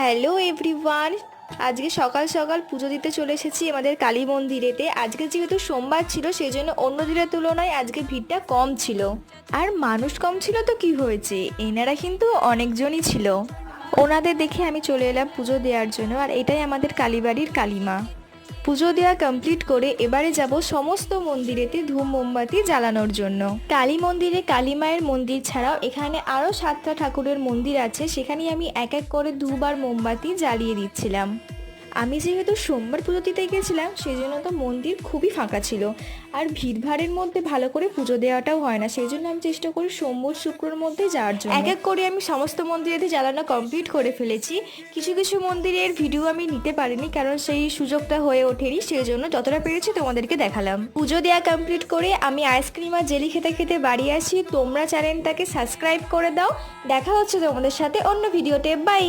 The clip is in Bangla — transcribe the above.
হ্যালো এভরিওয়ান, আজকে সকাল সকাল পুজো দিতে চলে এসেছি আমাদের কালী মন্দিরেতে। আজকে যেহেতু সোমবার ছিল সেই জন্য অন্য দিনের তুলনায় আজকে ভিড়টা কম ছিল। আর মানুষ কম ছিল তো কি হয়েছে, এনারা কিন্তু অনেকজনই ছিল। ওনাদের দেখে আমি চলে এলাম পুজো দেওয়ার জন্য। আর এটাই আমাদের কালীবাড়ির কালীমা। পুজো দেওয়া কমপ্লিট করে এবারে যাব সমস্ত মন্দিরেতে ধূপ মোমবাতি জ্বালানোর জন্য। কালী মন্দিরে কালী মায়ের মন্দির ছাড়াও এখানে আরও 7টা ঠাকুরের মন্দির আছে, সেখানে আমি এক এক করে ধূপ আর মোমবাতি জ্বালিয়ে দিচ্ছিলাম। আমি যেহেতু সোমবার পুজো দিতে গেছিলাম সেই জন্য তো মন্দির খুবই ফাঁকা ছিল, আর ভিড়ভাড়ের মধ্যে ভালো করে পুজো দেওয়াটাও হয় না, সেই জন্য আমি চেষ্টা করি সোমবার শুক্রর মধ্যে যাওয়ার জন্য। এক এক করে আমি সমস্ত মন্দিরেতে জ্বালানো কমপ্লিট করে ফেলেছি। কিছু কিছু মন্দিরের ভিডিও আমি নিতে পারিনি কারণ সেই সুযোগটা হয়ে ওঠেনি, সেই জন্য যতটা পেরেছি তোমাদেরকে দেখালাম। পুজো দেওয়া কমপ্লিট করে আমি আইসক্রিম আর জেলি খেতে খেতে বাড়ি আসি। তোমরা চ্যানেলটাকে সাবস্ক্রাইব করে দাও। দেখা হচ্ছে তোমাদের সাথে অন্য ভিডিওতে। বাই।